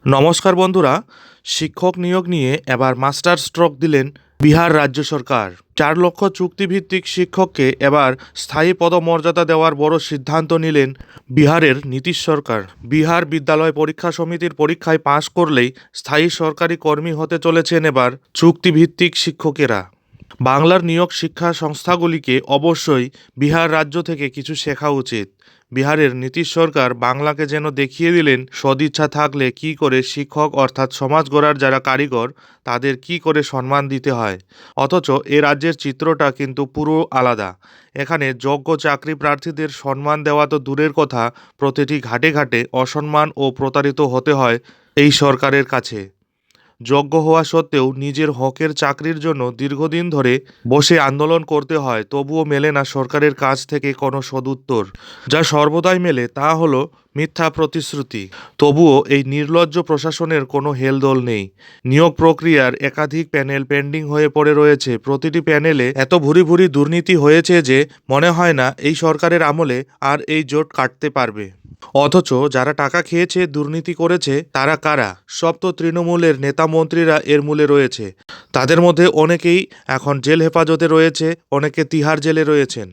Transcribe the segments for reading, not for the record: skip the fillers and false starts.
নমস্কার বন্ধুরা, শিক্ষক নিয়োগ নিয়ে এবার মাস্টার স্ট্রোক দিলেন বিহার রাজ্য সরকার। 4 লক্ষ চুক্তিভিত্তিক শিক্ষককে এবার স্থায়ী পদমর্যাদা দেওয়ার বড় সিদ্ধান্ত নিলেন বিহারের নীতিশ সরকার। বিহার বিদ্যালয় পরীক্ষা সমিতির পরীক্ষায় পাশ করলেই স্থায়ী সরকারি কর্মী হতে চলেছেন এবার চুক্তিভিত্তিক শিক্ষকেরা। বাংলার নিয়োগ শিক্ষা সংস্থাগুলিকে অবশ্যই বিহার রাজ্য থেকে কিছু শেখা উচিত। বিহারের নীতিশ সরকার বাংলাকে যেন দেখিয়ে দিলেন সদিচ্ছা থাকলে কি করে শিক্ষক অর্থাৎ সমাজ গড়ার যারা কারিগর তাদের কি করে সম্মান দিতে হয়। অথচ এ রাজ্যের চিত্রটা কিন্তু পুরো আলাদা। এখানে যোগ্য চাকরি প্রার্থীদের সম্মান দেওয়া তো দূরের কথা, প্রতিটি ঘাটে ঘাটে অসম্মান ও প্রতারিত হতে হয় এই সরকারের কাছে। যোগ্য হওয়া সত্ত্বেও নিজের হকের চাকরির জন্য দীর্ঘদিন ধরে বসে আন্দোলন করতে হয়, তবুও মেলে না সরকারের কাছ থেকে কোনো সদুত্তর। যা সর্বদাই মেলে তা হলো মিথ্যা প্রতিশ্রুতি। তবুও এই নির্লজ্জ প্রশাসনের কোনো হেলদোল নেই। নিয়োগ প্রক্রিয়ার একাধিক প্যানেল পেন্ডিং হয়ে পড়ে রয়েছে। প্রতিটি প্যানেলে এত ভুরি ভুরি দুর্নীতি হয়েছে যে মনে হয় না এই সরকারের আমলে আর এই জোট কাটতে পারবে। অথচ যারা টাকা খেয়েছে, দুর্নীতি করেছে, তারা কারা? সব তো তৃণমূলের নেতা মন্ত্রীরা এর মূলে রয়েছে। তাদের মধ্যে অনেকেই এখন জেল হেফাজতে রয়েছে, অনেকে তিহার জেলে রয়েছেন।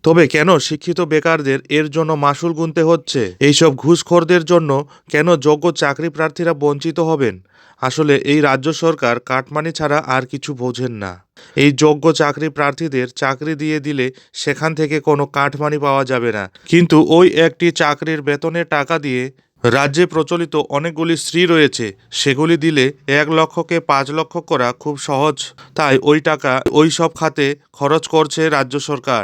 তবে কেন শিক্ষিত বেকারদের এর জন্য মাশুল গুনতে হচ্ছে? এইসব ঘুষখোরদের জন্য কেন যোগ্য চাকরি প্রার্থীরা বঞ্চিত হবেন? আসলে এই রাজ্য সরকার কাটমানি ছাড়া আর কিছু বোঝেন না। এই যোগ্য চাকরি প্রার্থীদের চাকরি দিয়ে দিলে সেখান থেকে কোনো কাটমানি পাওয়া যাবে না, কিন্তু ওই একটি চাকরির বেতনের টাকা দিয়ে রাজ্যে প্রচলিত অনেকগুলি স্ত্রী রয়েছে, সেগুলি দিলে 1 লক্ষকে 5 লক্ষ করা খুব সহজ। তাই ওই টাকা ওই সব খাতে খরচ করছে রাজ্য সরকার।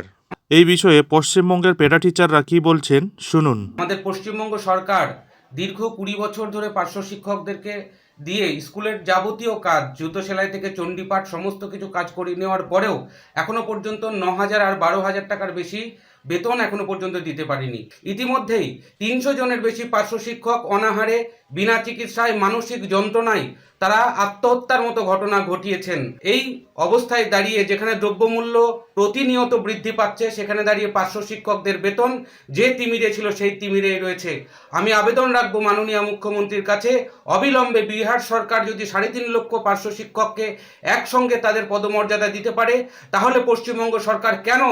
এই বিষয়ে পশ্চিমবঙ্গের পেটা টিচাররা কি বলছেন শুনুন। আমাদের পশ্চিমবঙ্গ সরকার দীর্ঘ 20 বছর ধরে পার্শ্ব শিক্ষকদেরকে দিয়ে স্কুলের যাবতীয় কাজ, জুতো সেলাই থেকে চণ্ডীপাঠ সমস্ত কিছু কাজ করিয়ে নেওয়ার পরেও এখনো পর্যন্ত 9,000 আর 12,000 টাকার বেশি বেতন এখনো পর্যন্ত দিতে পারেনি। ইতিমধ্যেই 300 জনের বেশি পার্শ্ব শিক্ষক অনাহারে, বিনা চিকিৎসায়, মানসিক যন্ত্রণায় তারা আত্মহত্যার মতো ঘটনা ঘটিয়েছেন। এই অবস্থায় দাঁড়িয়ে যেখানে দ্রব্যমূল্য প্রতিনিয়ত বৃদ্ধি পাচ্ছে, সেখানে দাঁড়িয়ে পার্শ্ব শিক্ষকদের বেতন যে তিমিরে ছিল সেই তিমিরেই রয়েছে। আমি আবেদন রাখবো মাননীয় মুখ্যমন্ত্রীর কাছে, অবিলম্বে বিহার সরকার যদি 3.5 লক্ষ পার্শ্ব শিক্ষককে একসঙ্গে তাদের পদমর্যাদা দিতে পারে, তাহলে পশ্চিমবঙ্গ সরকার কেন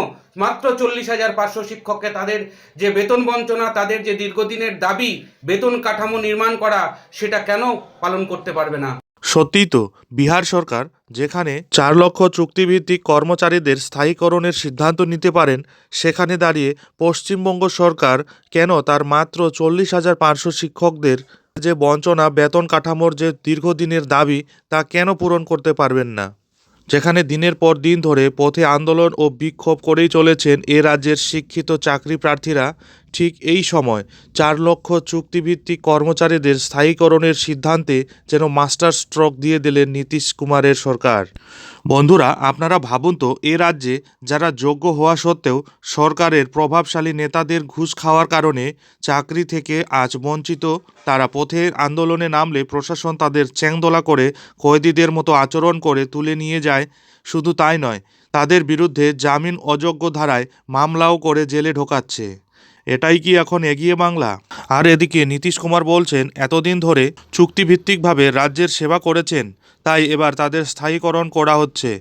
মাত্র 40,000 পার্শ্ব শিক্ষককে তাদের যে বেতন বঞ্চনা, তাদের যে দীর্ঘদিনের দাবি বেতন কাঠামো নির্মাণ করা, সেটা কেন পালন করতে পারবে না? সত্যিই তো, বিহার সরকার যেখানে 4 লক্ষ চুক্তিভিত্তিক কর্মচারীদের স্থায়ীকরণের সিদ্ধান্ত নিতে পারেন, সেখানে দাঁড়িয়ে পশ্চিমবঙ্গ সরকার কেন তার মাত্র 40,000 পার্শ্ব শিক্ষকদের যে বঞ্চনা, বেতন কাঠামোর যে দীর্ঘদিনের দাবি, তা কেন পূরণ করতে পারবেন না? যেখানে দিনের পর দিন ধরে পথে আন্দোলন ও বিক্ষোভ করেই চলেছেন এ রাজ্যের শিক্ষিত চাকরি প্রার্থীরা, ঠিক এই সময় 4 লক্ষ চুক্তিভিত্তিক কর্মচারীদের স্থায়ীকরণের সিদ্ধান্তে যেন মাস্টার স্ট্রোক দিয়ে দিলেন নীতিশ কুমারের সরকার। বন্ধুরা, আপনারা ভাবুন তো, এ রাজ্যে যারা যোগ্য হওয়া সত্ত্বেও সরকারের প্রভাবশালী নেতাদের ঘুষ খাওয়ার কারণে চাকরি থেকে আজ বঞ্চিত, তারা পথে আন্দোলনে নামলে প্রশাসন তাদের চ্যাংদোলা করে কয়েদিদের মতো আচরণ করে তুলে নিয়ে যায়। শুধু তাই নয়, তাদের বিরুদ্ধে জামিন অযোগ্য ধারায় মামলাও করে জেলে ঢোকাচ্ছে। এটাই কি এখন এগিয়ে বাংলা? আর এদিকে নীতিশ কুমার বলছেন এতদিন ধরে চুক্তিভিত্তিকভাবে রাজ্যের সেবা করেছেন, তাই এবার তাদের স্থায়ীকরণ করা হচ্ছে।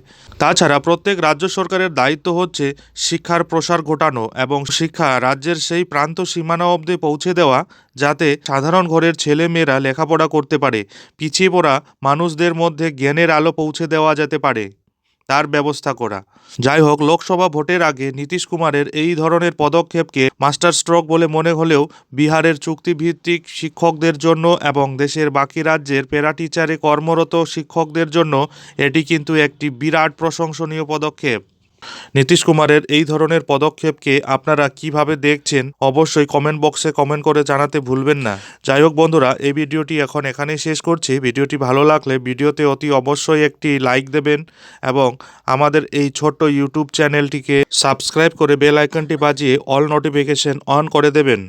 তাছাড়া প্রত্যেক রাজ্য সরকারের দায়িত্ব হচ্ছে শিক্ষার প্রসার ঘটানো এবং শিক্ষা রাজ্যের সেই প্রান্ত সীমানা অবধি পৌঁছে দেওয়া, যাতে সাধারণ ঘরের ছেলে মেয়েরা লেখাপড়া করতে পারে, পিছিয়ে পড়া মানুষদের মধ্যে জ্ঞানের আলো পৌঁছে দেওয়া যেতে পারে, তার ব্যবস্থা করা। যাই হোক, লোকসভা ভোটের আগে নীতিশ কুমারের এই ধরনের পদক্ষেপকে মাস্টার স্ট্রোক বলে মনে হলেও বিহারের চুক্তিভিত্তিক শিক্ষকদের জন্য এবং দেশের বাকি রাজ্যের প্যারা টিচারে কর্মরত শিক্ষকদের জন্য এটি কিন্তু একটি বিরাট প্রশংসনীয় পদক্ষেপ। নীতিশ কুমারের এই ধরনের পদক্ষেপকে আপনারা কিভাবে দেখছেন অবশ্যই কমেন্ট বক্সে কমেন্ট করে জানাতে ভুলবেন না। যাই হোক বন্ধুরা, এই ভিডিওটি এখন এখানেই শেষ করছি। ভিডিওটি ভালো লাগলে ভিডিওতে অতি অবশ্যই একটি লাইক দেবেন এবং আমাদের এই ছোট্ট ইউটিউব চ্যানেলটিকে সাবস্ক্রাইব করে বেল আইকনটি বাজিয়ে অল নোটিফিকেশন অন করে দেবেন।